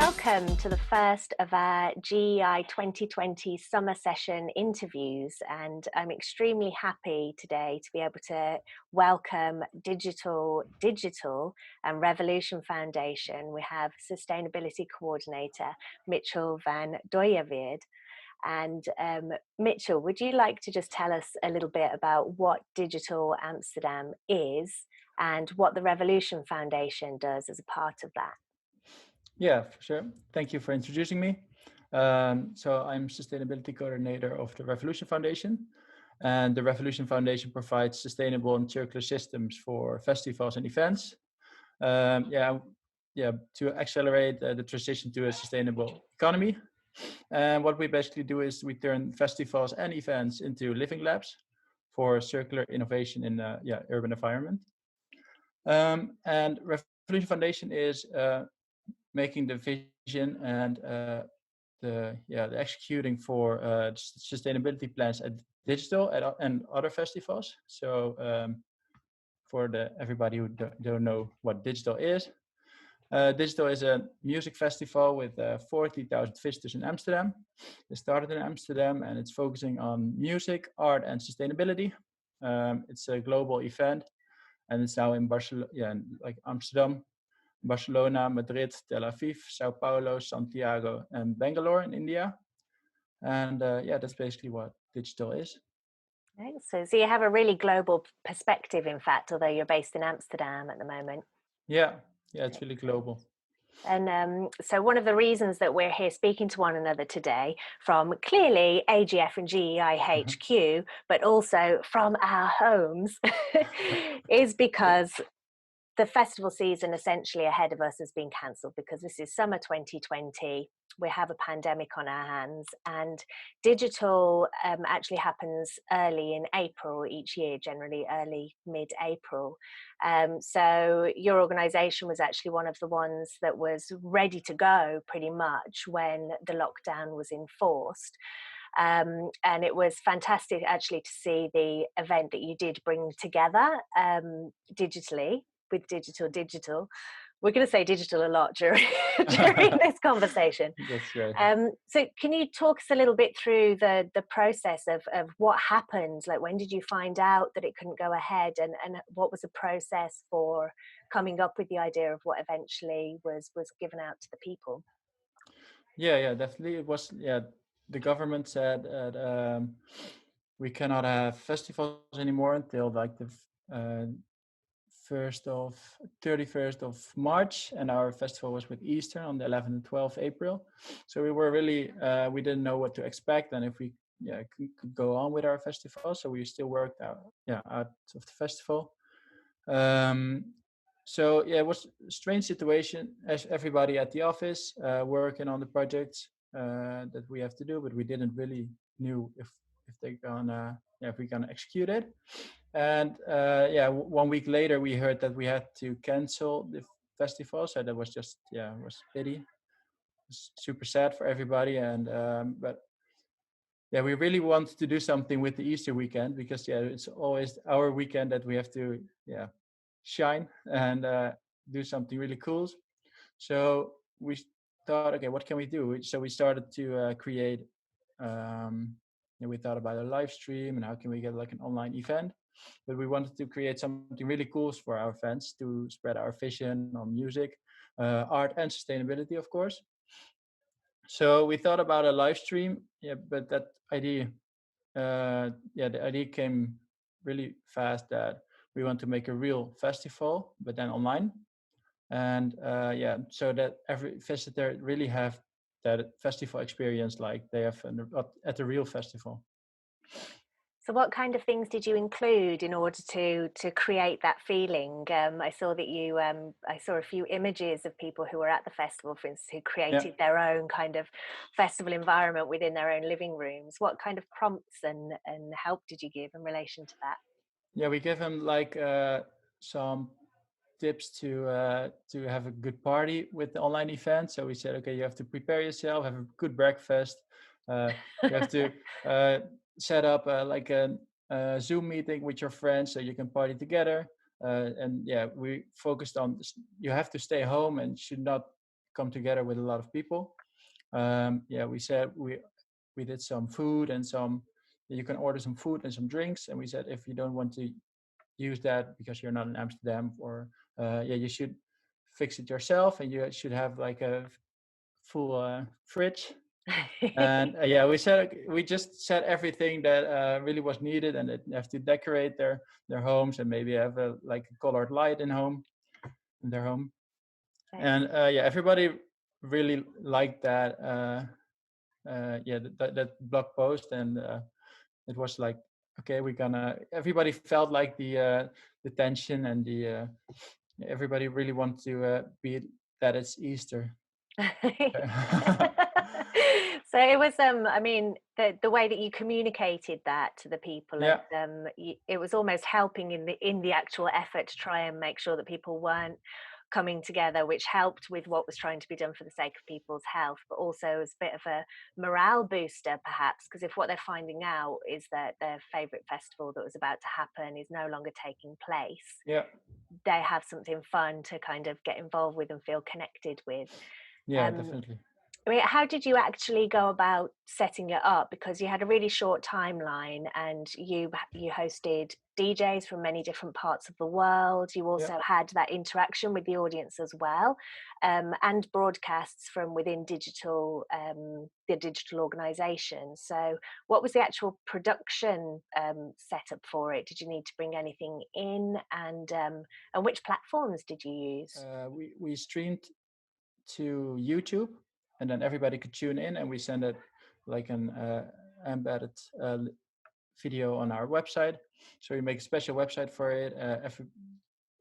Welcome to the first of our GEI 2020 summer session interviews, and I'm extremely happy today to be able to welcome Digital and Revolution Foundation. We have Sustainability Coordinator Mitchell van Dooyeweerd. And Mitchell, would you like to just tell us a little bit about what Digital Amsterdam is and what the Revolution Foundation does as a part of that? Yeah, for sure. Thank you for introducing me. So I'm Sustainability Coordinator of the Revolution Foundation. And the Revolution Foundation provides sustainable and circular systems for festivals and events. To accelerate the transition to a sustainable economy. And what we basically do is we turn festivals and events into living labs for circular innovation in urban environment. And Revolution Foundation is making the vision and the executing for sustainability plans at Digital and other festivals. So for everybody who don't know what Digital is, Digital is a music festival with 40,000 visitors in Amsterdam. It started in Amsterdam and it's focusing on music, art, and sustainability. It's a global event, and it's now in Barcelona, like Amsterdam, Barcelona, Madrid, Tel Aviv, Sao Paulo, Santiago, and Bangalore in India. And that's basically what Digital is. So you have a really global perspective, in fact, although you're based in Amsterdam at the moment. Yeah, it's really global. And so one of the reasons that we're here speaking to one another today, from clearly AGF and GEI HQ, but also from our homes, is because the festival season essentially ahead of us has been cancelled because this is summer 2020. We have a pandemic on our hands, and Digital actually happens early in April each year, generally early mid-April. So your organisation was actually one of the ones that was ready to go pretty much when the lockdown was enforced. And it was fantastic actually to see the event that you did bring together digitally with Digital. We're going to say digital a lot during this conversation. That's right. So can you talk us a little bit through the process of what happened? Like, when did you find out that it couldn't go ahead, and what was the process for coming up with the idea of what eventually was given out to the people? Yeah, definitely. It was, the government said that we cannot have festivals anymore until like the 31st of March, and our festival was with Easter on the 11th and 12th April. So we were really, we didn't know what to expect and if we could go on with our festival. So we still worked out of the festival. So it was a strange situation as everybody at the office working on the projects that we have to do, but we didn't really knew if they're gonna if we're gonna execute it. And 1 week later we heard that we had to cancel the festival. So that was just it was pity. It was super sad for everybody, and but we really wanted to do something with the Easter weekend because it's always our weekend that we have to shine and do something really cool. So we thought, okay, what can we do? So we started to create. We thought about a live stream and how can we get like an online event. But we wanted to create something really cool for our fans to spread our vision on music, art, and sustainability, of course. So we thought about a live stream, but that idea, the idea came really fast that we want to make a real festival, but then online. And so that every visitor really have that festival experience like they have at a real festival. So what kind of things did you include in order to create that feeling? I saw that you, I saw a few images of people who were at the festival, for instance, who created their own kind of festival environment within their own living rooms. What kind of prompts and help did you give in relation to that? Yeah, we give them like some tips to have a good party with the online event. So we said, okay, you have to prepare yourself, have a good breakfast. You have to set up like a Zoom meeting with your friends so you can party together. And we focused on you have to stay home and should not come together with a lot of people. We said we did some food and some. You can order some food and some drinks, and we said if you don't want to use that because you're not in Amsterdam, or you should fix it yourself, and you should have like a full fridge. And we just said everything that really was needed, and they have to decorate their homes and maybe have a like a colored light in their home. And everybody really liked that. That blog post, and it was like, okay, everybody felt like the tension and the everybody really wants to be that it's Easter. So it was I mean the way that you communicated that to the people, Yeah, and it was almost helping in the actual effort to try and make sure that people weren't coming together, which helped with what was trying to be done for the sake of people's health, but also as a bit of a morale booster perhaps, because if what they're finding out is that their favorite festival that was about to happen is no longer taking place, yeah, they have something fun to kind of get involved with and feel connected with. yeah, um, definitely. I mean, how did you actually go about setting it up? Because you had a really short timeline, and you hosted DJs from many different parts of the world. You Yeah. also had that interaction with the audience as well, and broadcasts from within the digital organisation. So, what was the actual production setup for it? Did you need to bring anything in, and which platforms did you use? We streamed to YouTube, and then everybody could tune in, and we send it like an embedded video on our website. So we make a special website for it.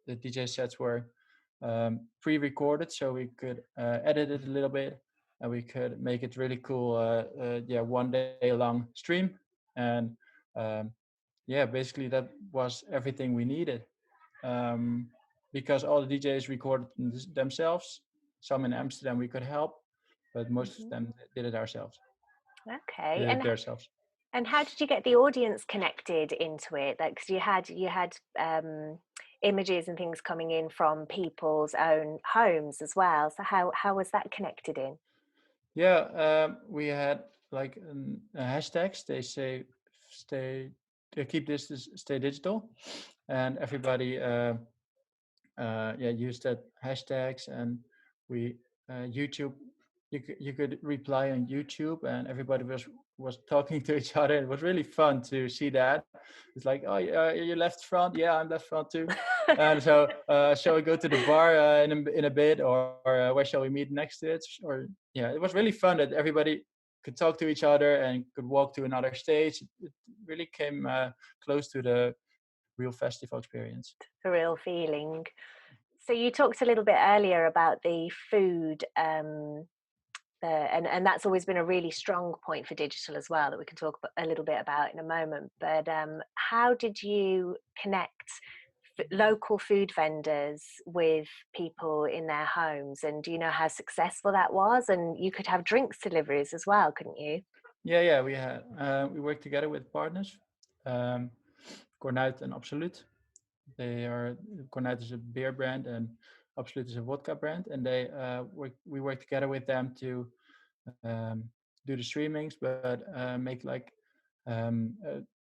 The DJ sets were pre-recorded, so we could edit it a little bit, and we could make it really cool. 1 day long stream, and basically that was everything we needed. Because all the DJs recorded themselves. Some in Amsterdam we could help, but most of Mhm. them did it ourselves. Okay, Did it themselves. and how did you get the audience connected into it? Like, 'cause you had images and things coming in from people's own homes as well. So how was that connected in? Yeah, we had like a hashtags. They say stay, keep this stay digital, and everybody use that hashtags. And we YouTube, you could reply on YouTube, and everybody was talking to each other. It was really fun to see that. It's like, oh, you left front, yeah, I'm left front too. And so shall we go to the bar in a bit, or where shall we meet next to it? Or it was really fun that everybody could talk to each other and could walk to another stage. It really came close to the real festival experience. A real feeling. So you talked a little bit earlier about the food, and that's always been a really strong point for digital as well, that we can talk a little bit about in a moment. But how did you connect local food vendors with people in their homes, and do you know how successful that was? And you could have drinks deliveries as well, couldn't you? Yeah, we had we worked together with partners, um, Cornuit and Absolute. They are Cornuit is a beer brand, and Absolute is a vodka brand, and we work together with them to do the streamings, but make like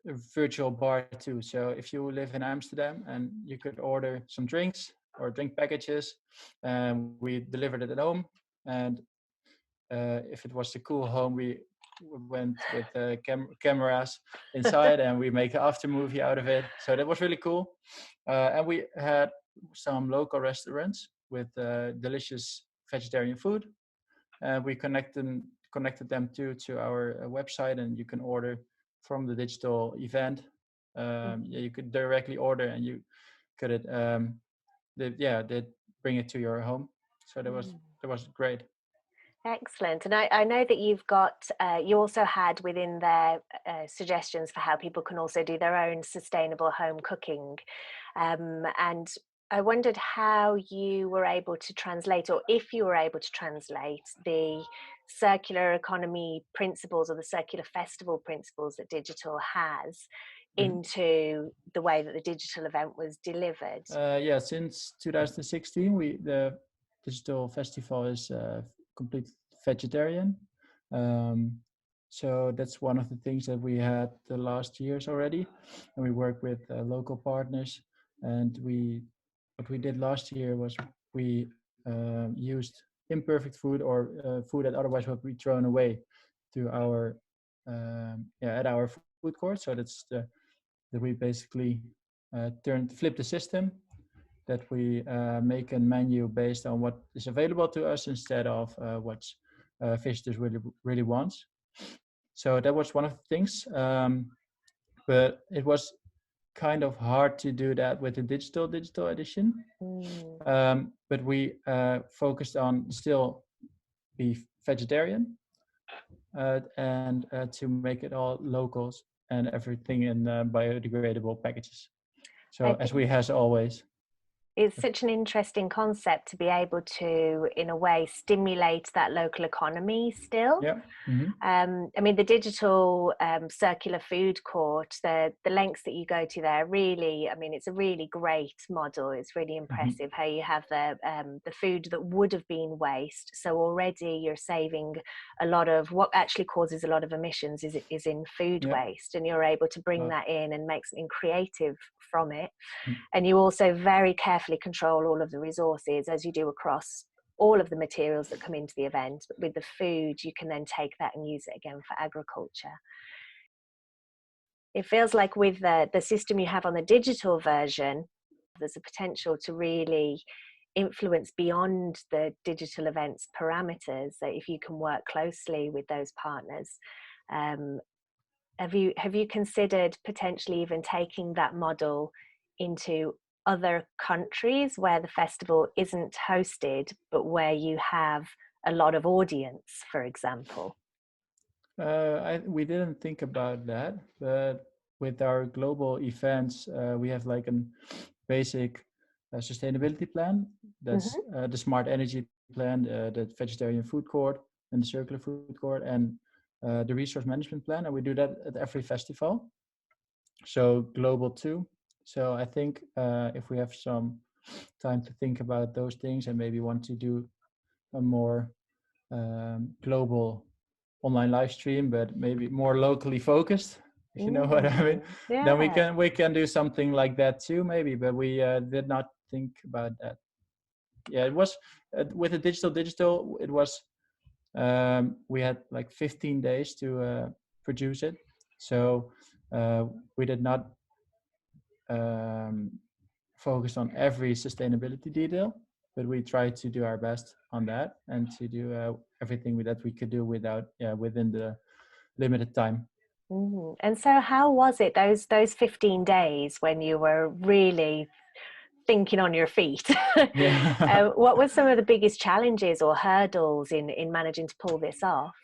a virtual bar too. So if you live in Amsterdam, and you could order some drinks or drink packages, and we delivered it at home. And if it was a cool home, we went with cameras inside, and we make an after movie out of it. So that was really cool. And we had some local restaurants with delicious vegetarian food, and we connected them to our website, and you can order from the digital event. You could directly order, and you could they bring it to your home. So that was great. Excellent. And I know that you also had within there suggestions for how people can also do their own sustainable home cooking. And I wondered how you were able to translate, or if you were able to translate, the circular economy principles or the circular festival principles that digital has Mhm. into the way that the digital event was delivered. Since 2016, digital festival is complete vegetarian. Um, so that's one of the things that we had the last years already, and we work with local partners. And what we did last year was we used imperfect food or food that otherwise would be thrown away to our at our food court. So that's that we basically flip the system, that we make a menu based on what is available to us instead of what visitors really wants. So that was one of the things, but it was kind of hard to do that with the digital edition. But we focused on still be vegetarian and to make it all locals and everything in biodegradable packages. So as we has always. It's such an interesting concept to be able to, in a way, stimulate that local economy still. Yeah. Mm-hmm. I mean, the digital circular food court, the lengths that you go to there, really, I mean, it's a really great model. It's really impressive how you have the food that would have been waste. So already you're saving a lot of what actually causes a lot of emissions is in food waste, and you're able to bring that in and make something creative from it. And you also very carefully control all of the resources, as you do across all of the materials that come into the event. But with the food, you can then take that and use it again for agriculture. It feels like with the system you have on the digital version, there's a potential to really influence beyond the digital events parameters, that if you can work closely with those partners. Have you considered potentially even taking that model into other countries where the festival isn't hosted, but where you have a lot of audience, for example? We didn't think about that, but with our global events, we have like a basic sustainability plan. That's the smart energy plan, the vegetarian food court, and the circular food court, and the resource management plan. And we do that at every festival. So global too. So I think if we have some time to think about those things and maybe want to do a more global online live stream, but maybe more locally focused, if you know what I mean, then we can do something like that too, maybe. But we did not think about that. Yeah, it was with the digital. It was we had like 15 days to produce it, so we did not focus on every sustainability detail, but we tried to do our best on that and to do everything that we could do within the limited time. And so how was it those 15 days when you were really thinking on your feet? What were some of the biggest challenges or hurdles in managing to pull this off?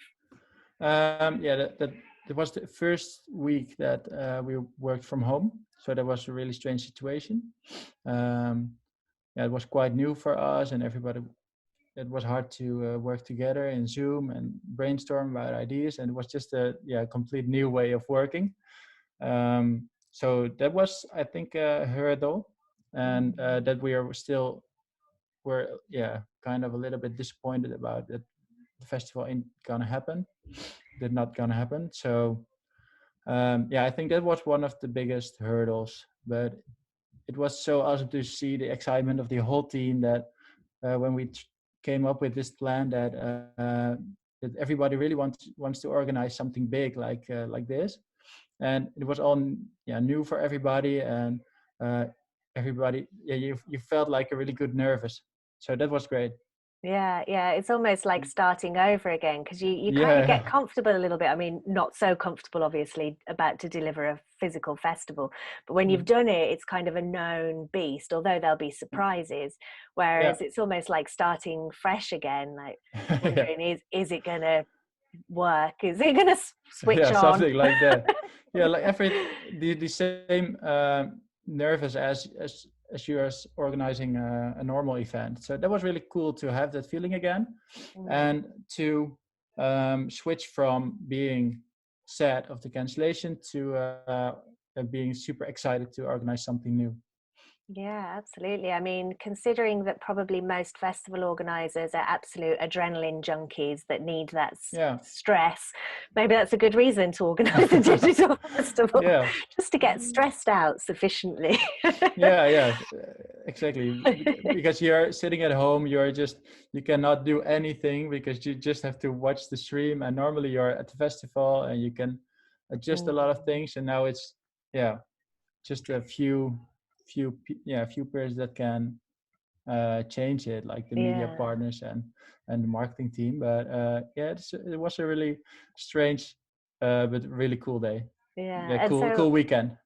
It was the first week that we worked from home, so that was a really strange situation. It was quite new for us, and everybody. It was hard to work together in Zoom and brainstorm about ideas, and it was just a complete new way of working. So that was, I think, a hurdle, and that we were kind of a little bit disappointed about that. The festival ain't gonna happen. Did not gonna happen. So I think that was one of the biggest hurdles. But it was so awesome to see the excitement of the whole team that when we came up with this plan that everybody really wants to organize something big like this, and it was all new for everybody, and everybody you felt like a really good nervous. So that was great. Yeah, it's almost like starting over again, because you kind of get comfortable a little bit. I mean, not so comfortable, obviously, about to deliver a physical festival, but when you've done it, it's kind of a known beast, although there'll be surprises, whereas it's almost like starting fresh again, like wondering, is it gonna work? Is it gonna switch on? Something like that. Like the same nervous as you are organizing a normal event. So that was really cool to have that feeling again, and to switch from being sad of the cancellation to being super excited to organize something new. Yeah, absolutely. I mean, considering that probably most festival organizers are absolute adrenaline junkies that need that Yeah. stress, maybe that's a good reason to organize a digital festival, Yeah. just to get stressed out sufficiently. Yeah, exactly. Because you're sitting at home, you cannot do anything because you just have to watch the stream. And normally you're at the festival and you can adjust a lot of Mm, things. And now it's, yeah, just a few pairs that can change it, like the media yeah, partners and the marketing team. But yeah, it was a really strange, but really cool day. yeah. Yeah, And so, cool weekend.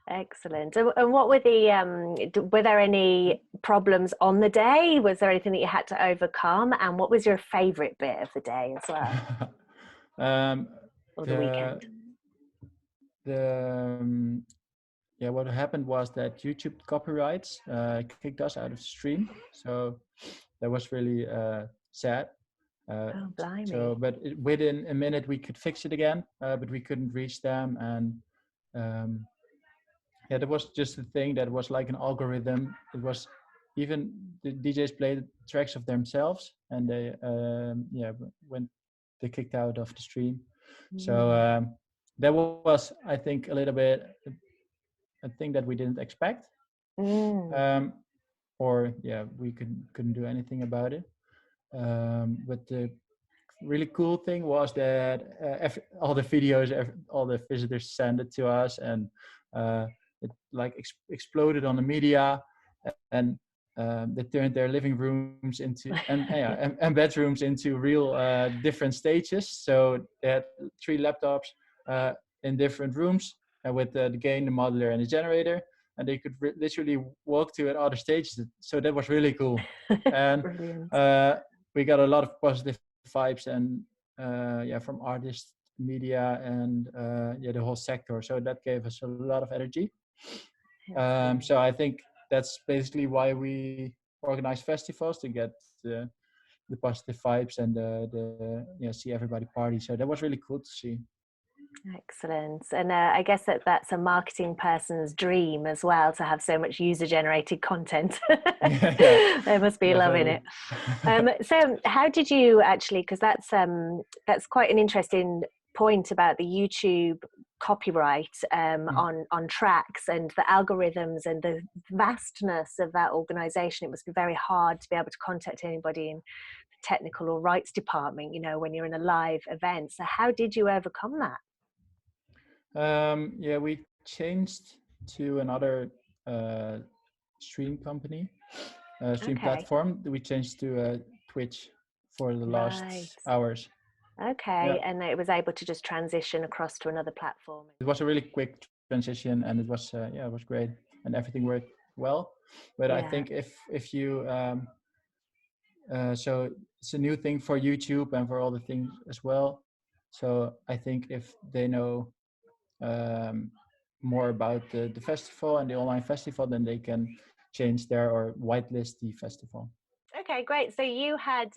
excellent. And what were the, were there any problems on the day? Was there anything that you had to overcome? And what was your favorite bit of the day as well, um, or the the weekend? the yeah, what happened was that YouTube copyrights kicked us out of the stream, so that was really sad. Uh, Oh, so, blimey. but within a minute we could fix it again, but we couldn't reach them, and um, yeah, there was just a thing that was like an algorithm. It was even the DJs played tracks of themselves, and they yeah, when they kicked out of the stream. So Mm. that was, I think, a little bit a thing that we didn't expect, Mm. um, or yeah, we couldn't do anything about it. But the really cool thing was that all the videos, all the visitors sent it to us, and it like exploded on the media, and they turned their living rooms into and bedrooms into real different stages. So they had 3 laptops uh, in different rooms, and with the gain, the modular, and the generator, and they could literally walk to at other stages. So that was really cool, and Brilliant. we got a lot of positive vibes and yeah, from artists, media, and yeah, the whole sector. So that gave us a lot of energy. Excellent. So I think that's basically why we organize festivals, to get the positive vibes and the yeah, see everybody party. So that was really cool to see. Excellent. And I guess that that's a marketing person's dream as well, to have so much user generated content. Yeah, yeah, They must be loving definitely. it. So how did you actually, because that's quite an interesting point about the YouTube copyright on tracks and the algorithms and the vastness of that organization. It must be very hard to be able to contact anybody in the technical or rights department, you know, when you're in a live event. So how did you overcome that? Yeah, we changed to another uh, stream company, stream Okay. platform. We changed to Twitch for the Right. last hours. Yeah, Okay. And it was able to just transition across to another platform. it was a really quick transition, and it was yeah, it was great, and everything worked well. But I Yeah. think if you so it's a new thing for YouTube and for all the things as well. So I think if they know um, more about the festival and the online festival, then they can change their or whitelist the festival. Okay, great. So you had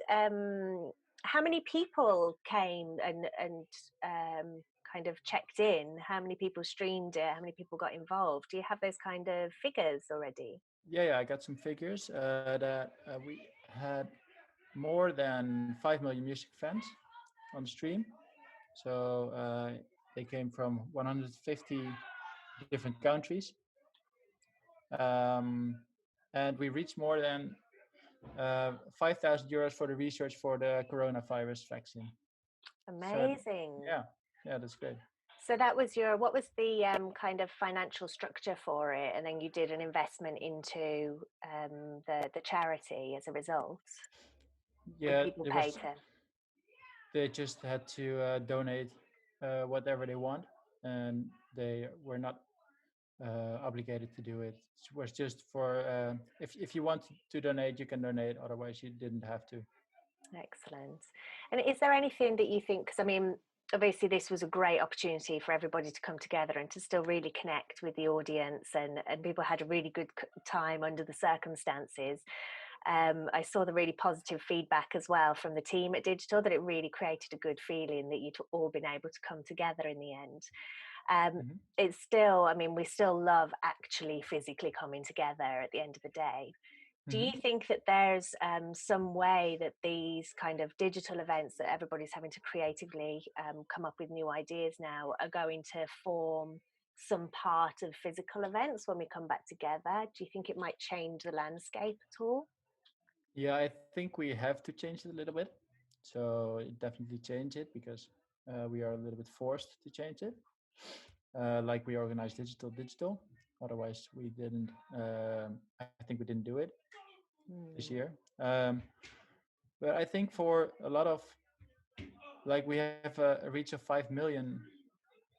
how many people came and kind of checked in? How many people streamed it? How many people got involved? Do you have those kind of figures already? Yeah, I got some figures that we had more than 5 million music fans on the stream. So they came from 150 different countries. Um, and we reached more than 5,000 euros for the research for the coronavirus vaccine. So Amazing. yeah, yeah, that's great. So that was your, what was the kind of financial structure for it? And then you did an investment into the charity as a result, and Yeah, people it paid was. to. They just had to donate whatever they want, and they were not obligated to do it. It was just for if you want to donate, you can donate. Otherwise, you didn't have to. Excellent. And is there anything that you think, because I mean, obviously this was a great opportunity for everybody to come together and to still really connect with the audience, and people had a really good time under the circumstances. I saw the really positive feedback as well from the team at Digital, that it really created a good feeling that you'd all been able to come together in the end. Mhm. It's still, I mean, we still love actually physically coming together at the end of the day. Do you Mhm. think that there's some way that these kind of digital events that everybody's having to creatively come up with new ideas now are going to form some part of physical events when we come back together? Do you think it might change the landscape at all? Yeah, I think we have to change it a little bit. So it definitely change it because we are a little bit forced to change it. Like we organized digital. Otherwise, we didn't. I think we didn't do it this Mm. year. But I think for a lot of, like, we have a reach of 5 million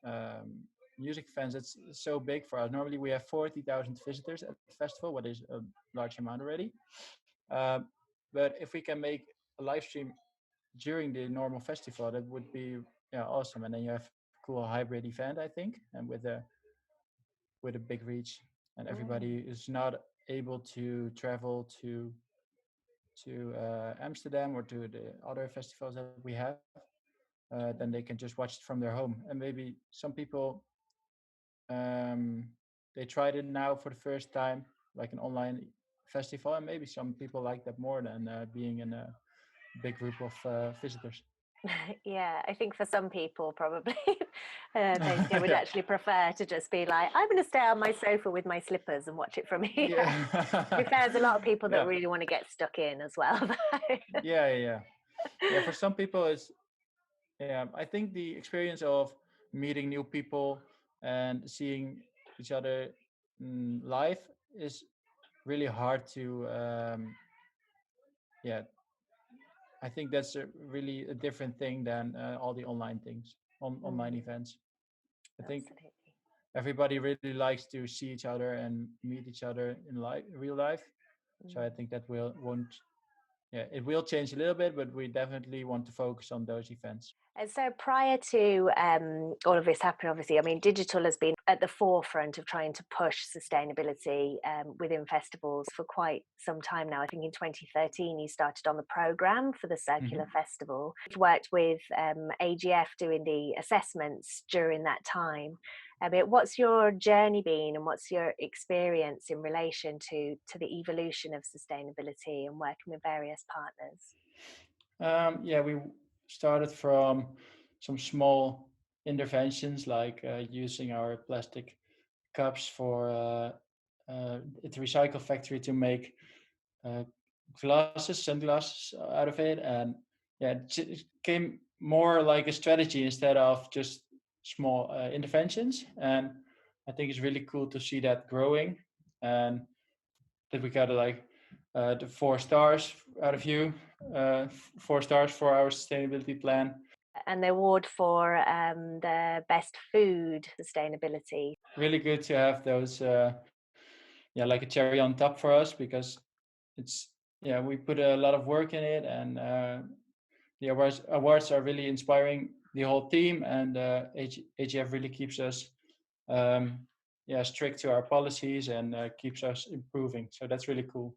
um, music fans. It's so big for us. Normally, we have 40,000 visitors at the festival, what is a large amount already. Um, but if we can make a live stream during the normal festival, that would be, yeah, awesome. And then you have cool hybrid event, I think, and with a big reach, and everybody Mm. is not able to travel to Amsterdam or to the other festivals that we have. Then they can just watch it from their home. And maybe some people, um, they tried it now for the first time, like an online festival, and maybe some people like that more than being in a big group of visitors. Yeah, I think for some people probably they would Yeah, actually prefer to just be like, I'm going to stay on my sofa with my slippers and watch it from here. To be yeah, fair, there's a lot of people that yeah, really want to get stuck in as well. yeah, yeah, yeah. Yeah, for some people, it's, yeah. I think the experience of meeting new people and seeing each other live is really hard to. Yeah, I think that's really a different thing than all the online things, online Mm, events. I think absolutely. everybody really likes to see each other and meet each other in life, real life. So I Mm. think that will won't. Yeah, it will change a little bit, but we definitely want to focus on those events. And so prior to all of this happening, obviously, I mean, digital has been at the forefront of trying to push sustainability within festivals for quite some time now. I think in 2013, you started on the programme for the Circular Hmm. Festival. You've worked with AGF doing the assessments during that time. I mean, what's your journey been and what's your experience in relation to the evolution of sustainability and working with various partners? Yeah, we started from some small interventions like using our plastic cups for at the recycle factory to make uh, glasses, sunglasses out of it, and yeah, it came more like a strategy instead of just small interventions. And I think it's really cool to see that growing, and that we got like the 4 stars out of you, 4 stars for our sustainability plan. And the award for the best food sustainability. Really good to have those, yeah, like a cherry on top for us because it's, yeah, we put a lot of work in it, and the awards are really inspiring the whole team, and AGF really keeps us, um, yeah, strict to our policies and keeps us improving. So that's really cool.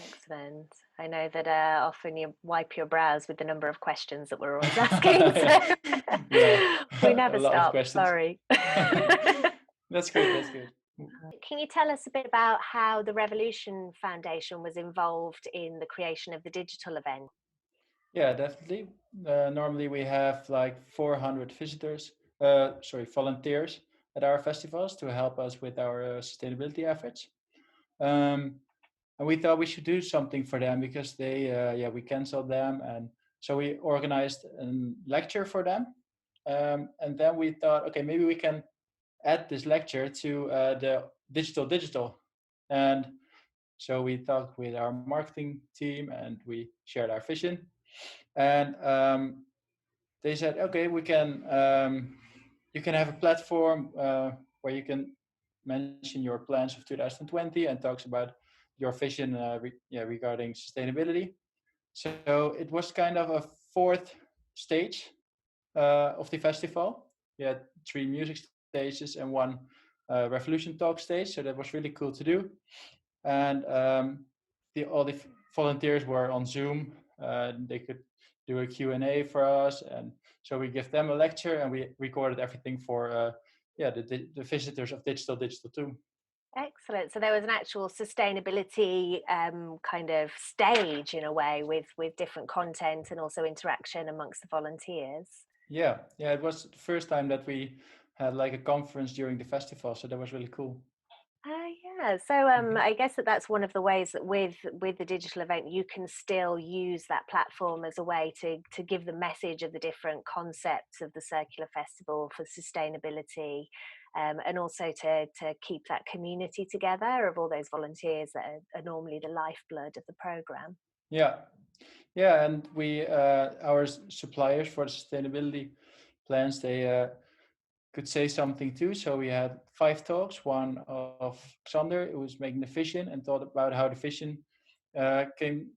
Excellent. I know that often you wipe your brows with the number of questions that we're always asking, so Yeah, we a never lot of stop. questions. Sorry. That's good. That's good. Can you tell us a bit about how the Revolution Foundation was involved in the creation of the digital event? Yeah, definitely. Normally we have like 400 visitors, volunteers at our festivals to help us with our sustainability efforts. Um, and we thought we should do something for them because they, yeah, we canceled them, and so we organized a lecture for them. And then we thought, okay, maybe we can add this lecture to the digital, and so we talked with our marketing team and we shared our vision, and they said, okay, we can, you can have a platform where you can mention your plans of 2020 and talks about your vision, yeah, regarding sustainability. So it was kind of a fourth stage of the festival. We had 3 music stages and one revolution talk stage. So that was really cool to do. And all the volunteers were on Zoom. They could do a Q&A for us. And so we give them a lecture and we recorded everything for the visitors of digital too. Excellent. So there was an actual sustainability kind of stage in a way with different content and also interaction amongst the volunteers. Yeah, it was the first time that we had like a conference during the festival, so that was really cool. Yeah. So Hmm. I guess that's one of the ways that with the digital event you can still use that platform as a way to give the message of the different concepts of the circular festival for sustainability, and also to keep that community together of all those volunteers that are normally the lifeblood of the program. Yeah, and we our suppliers for the sustainability plans, they could say something too. So we had 5 talks. One of Xander, who was making the vision and thought about how the vision came,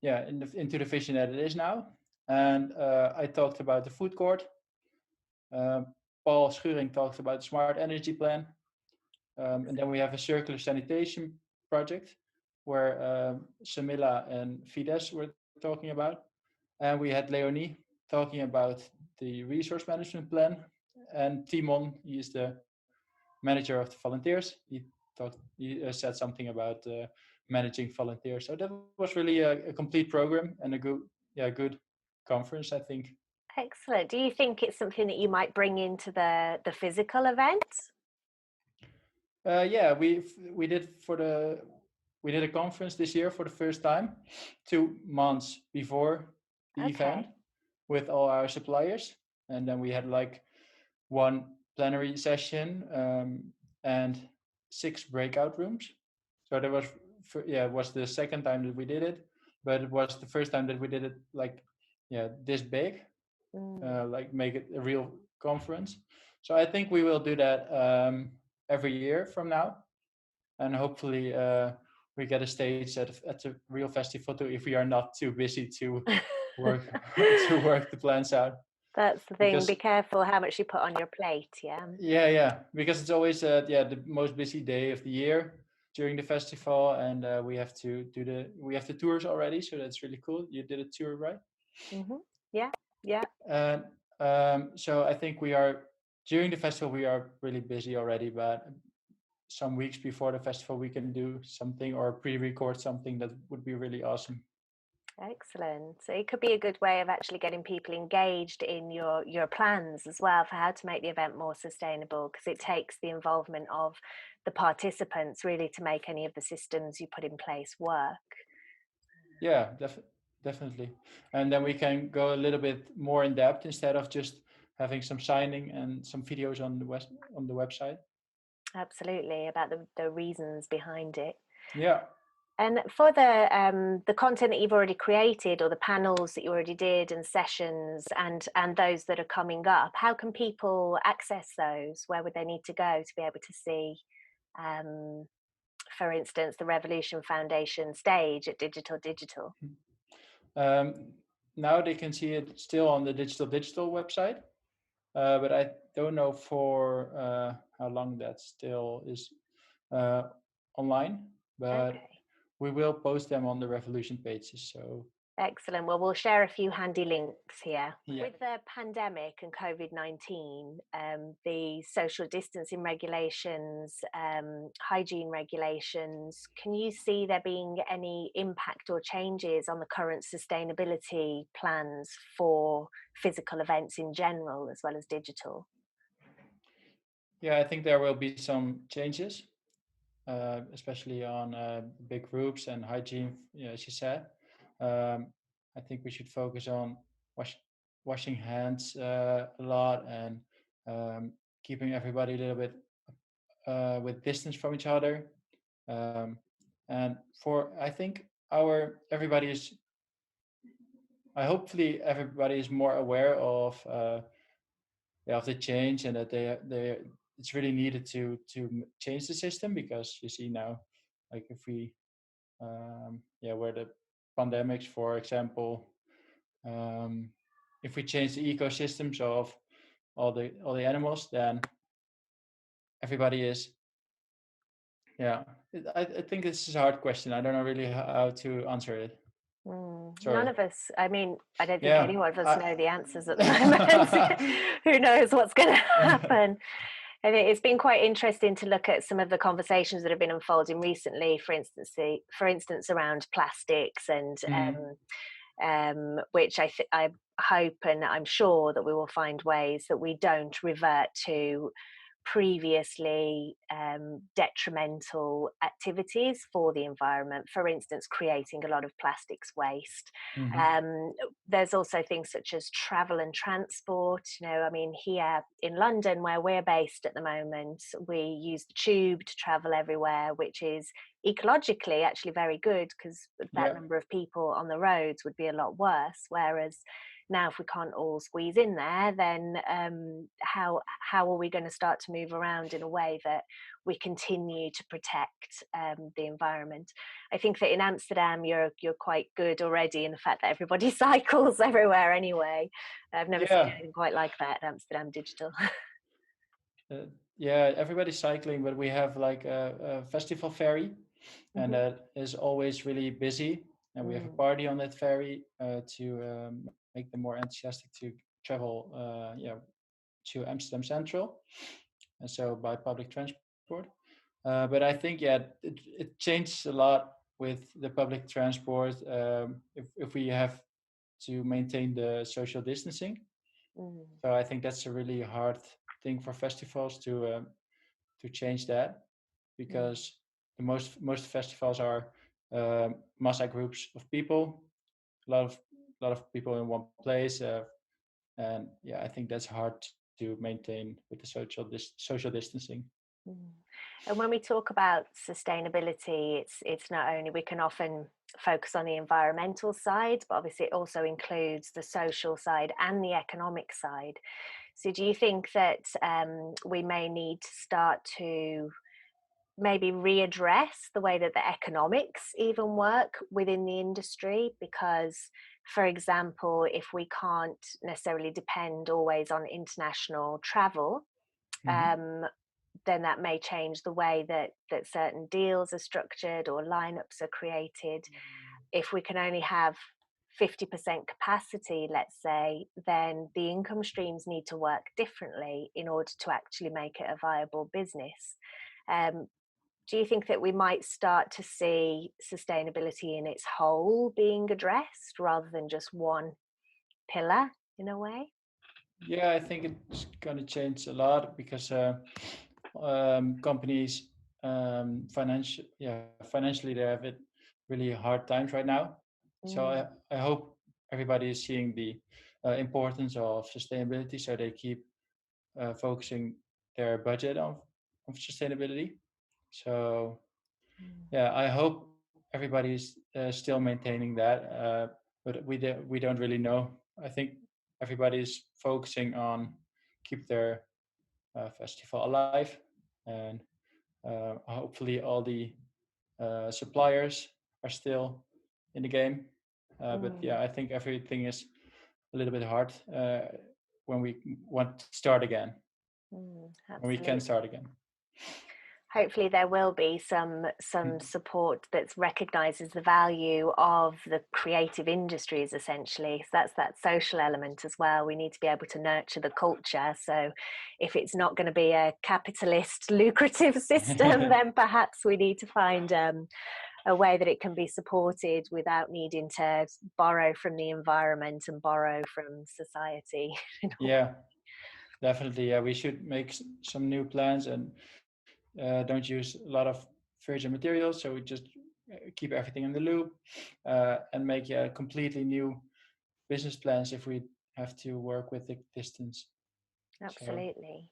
into the vision that it is now. And I talked about the food court. Um, Paul Schuring talked about the smart energy plan. And then we have a circular sanitation project where Samila and Fides were talking about. And we had Leonie talking about the resource management plan. And Timon, he is the manager of the volunteers. He said something about managing volunteers. So that was really a complete program and a good conference, I think. Excellent. Do you think it's something that you might bring into the physical event? Yeah, we did a conference this year for the first time, 2 months before the event, Okay. with all our suppliers, and then we had like one plenary session, and 6 breakout rooms. So that was it was the second time that we did it, but it was the first time that we did it like this big, Mm. like make it a real conference. So I think we will do that every year from now, and hopefully we get a stage at the real festival too, if we are not too busy to work to work the plans out. That's the thing. Be Because careful how much you put on your plate. Yeah. because it's always the most busy day of the year during the festival, and we have to we have the tours already, so that's really cool. You did a tour, right? Hmm. Yeah. Yeah. And so I think we are during the festival we are really busy already, but some weeks before the festival we can do something or pre-record something that would be really awesome. Excellent. So it could be a good way of actually getting people engaged in your plans as well for how to make the event more sustainable, because it takes the involvement of the participants really to make any of the systems you put in place work. Yeah, definitely. And then we can go a little bit more in depth instead of just having some signing and some videos on on the website. Absolutely, about the reasons behind it. Yeah. And for the content that you've already created, or the panels that you already did, and sessions, and those that are coming up, how can people access those? Where would they need to go to be able to see, um, for instance, the Revolution Foundation stage at Digital? Um, Now they can see it still on the Digital website, but I don't know for how long that still is uh, online. But Okay. we will post them on the Revolution pages. So Excellent. Well, we'll share a few handy links here. yeah. With the pandemic and COVID-19, the social distancing regulations, hygiene regulations, can you see there being any impact or changes on the current sustainability plans for physical events in general, as well as digital? Yeah, I think there will be some changes, especially on big groups and hygiene, as you said. Um, I think we should focus on wash, washing hands a lot, and um, keeping everybody a little bit with distance from each other. Um, and for I think our everybody is I hopefully everybody is more aware of the change, and that they it's really needed to change the system, because you see now, like if we where the pandemics, for example, um, if we change the ecosystems of all the animals, then everybody is yeah. I think this is a hard question. I don't know really how to answer it. None Sorry. of us, I mean, I don't think any Yeah. one of us know the answers at the moment. Who knows what's going to happen? I think it's been quite interesting to look at some of the conversations that have been unfolding recently. For instance, around plastics and Hmm. which I hope and I'm sure that we will find ways that we don't revert to previously detrimental activities for the environment. For instance, creating a lot of plastics waste. Hmm. Um, there's also things such as travel and transport. You know, I mean, here in London, where we're based at the moment, we use the tube to travel everywhere, which is ecologically actually very good because that Yeah. number of people on the roads would be a lot worse. Whereas now, if we can't all squeeze in there, then how are we going to start to move around in a way that we continue to protect the environment? I think that in Amsterdam, you're quite good already in the fact that everybody cycles everywhere anyway. I've never seen Yeah. anything quite like that at Amsterdam Digital. Uh, yeah, everybody's cycling, but we have like a festival ferry, and Hmm. that is always really busy. And we have a Mm, party on that ferry to make them more enthusiastic to travel, to Amsterdam Central, and so by public transport. But I think, yeah, it changed a lot with the public transport. If we have to maintain the social distancing, mm, so I think that's a really hard thing for festivals to change that, mm. because most festivals are massa groups of people, a lot of people in one place, and yeah, I think that's hard to maintain with the social distancing. Mm. And when we talk about sustainability, it's not only we can often focus on the environmental side, but obviously it also includes the social side and the economic side. So, do you think that we may need to start to maybe readdress the way that the economics even work within the industry? Because, for example, if we can't necessarily depend always on international travel, Hmm. um, then that may change the way that certain deals are structured or lineups are created. If we can only have 50% capacity, let's say, then the income streams need to work differently in order to actually make it a viable business. Um, do you think that we might start to see sustainability in its whole being addressed rather than just one pillar in a way? Yeah, I think it's going to change a lot because companies, financially they have it really hard times right now. So Mm, I hope everybody is seeing the importance of sustainability, so they keep focusing their budget on sustainability. So mm, yeah, I hope everybody's still maintaining that, but we don't really know. I think everybody's focusing on keep their festival alive, and hopefully all the suppliers are still in the game. But mm, yeah, I think everything is a little bit hard when we want to start again, when we can absolutely. start again. Hopefully there will be some support that recognizes the value of the creative industries essentially. So that's that social element as well. We need to be able to nurture the culture. So if it's not going to be a capitalist lucrative system, then perhaps we need to find a way that it can be supported without needing to borrow from the environment and borrow from society. Yeah, definitely. Yeah, we should make some new plans, and don't use a lot of virgin materials. So we just keep everything in the loop, and make, yeah, completely new business plans if we have to work with the distance. So Absolutely.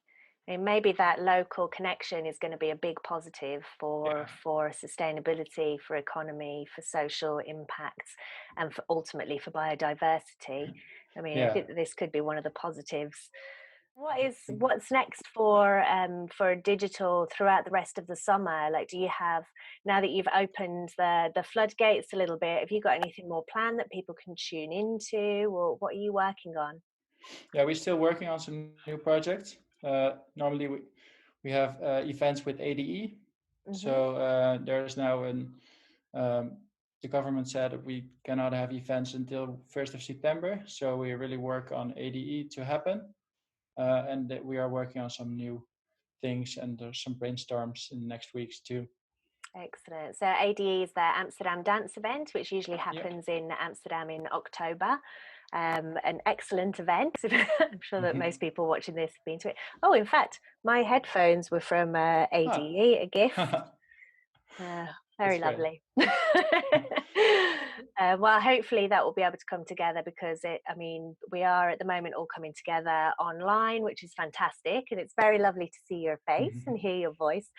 I mean, maybe that local connection is going to be a big positive yeah, for sustainability, for economy, for social impacts, and for ultimately for biodiversity. I mean, I yeah. think that this could be one of the positives. I think, What's next for digital throughout the rest of the summer? Like, do you have, now that you've opened the floodgates a little bit, have you got anything more planned that people can tune into, or what are you working on? yeah, we're still working on some new projects. Normally we have events with ADE. Hmm. So there's now um, the government said that we cannot have events until 1st of September. So we really work on ADE to happen, and that we are working on some new things, and there's some brainstorms in the next weeks too. Excellent. So ADE is their Amsterdam dance event, which usually Yeah. happens in Amsterdam in October. An excellent event. I'm sure that most people watching this have been to it. Oh, in fact, my headphones were from ADE, a gift. Very lovely. Well, hopefully that will be able to come together, because we are at the moment all coming together online, which is fantastic, and it's very lovely to see your face and hear your voice.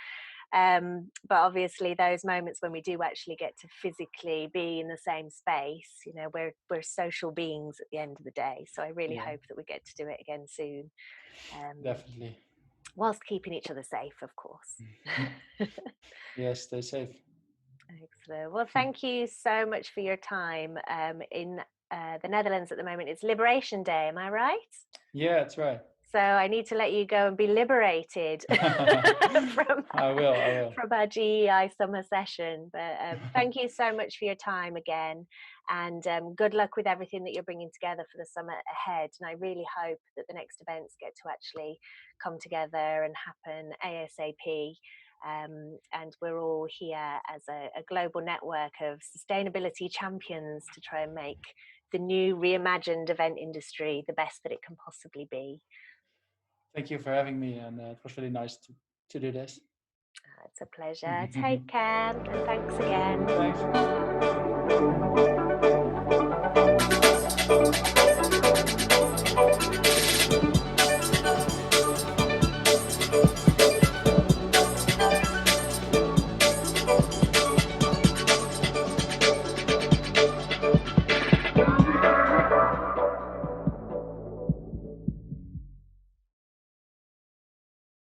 But obviously those moments when we do actually get to physically be in the same space, we're social beings at the end of the day. So I really hope that we get to do it again soon. Definitely. Whilst keeping each other safe, of course. Yes, stay safe. Excellent. Well, thank you so much for your time. In the Netherlands at the moment, it's Liberation Day, am I right? Yeah, that's right. So I need to let you go and be liberated from our GEI summer session. But thank you so much for your time again, and good luck with everything that you're bringing together for the summer ahead. And I really hope that the next events get to actually come together and happen ASAP. And we're all here as a global network of sustainability champions to try and make the new reimagined event industry the best that it can possibly be. Thank you for having me, and it was really nice to do this. It's a pleasure. Take care, and thanks again. Thanks.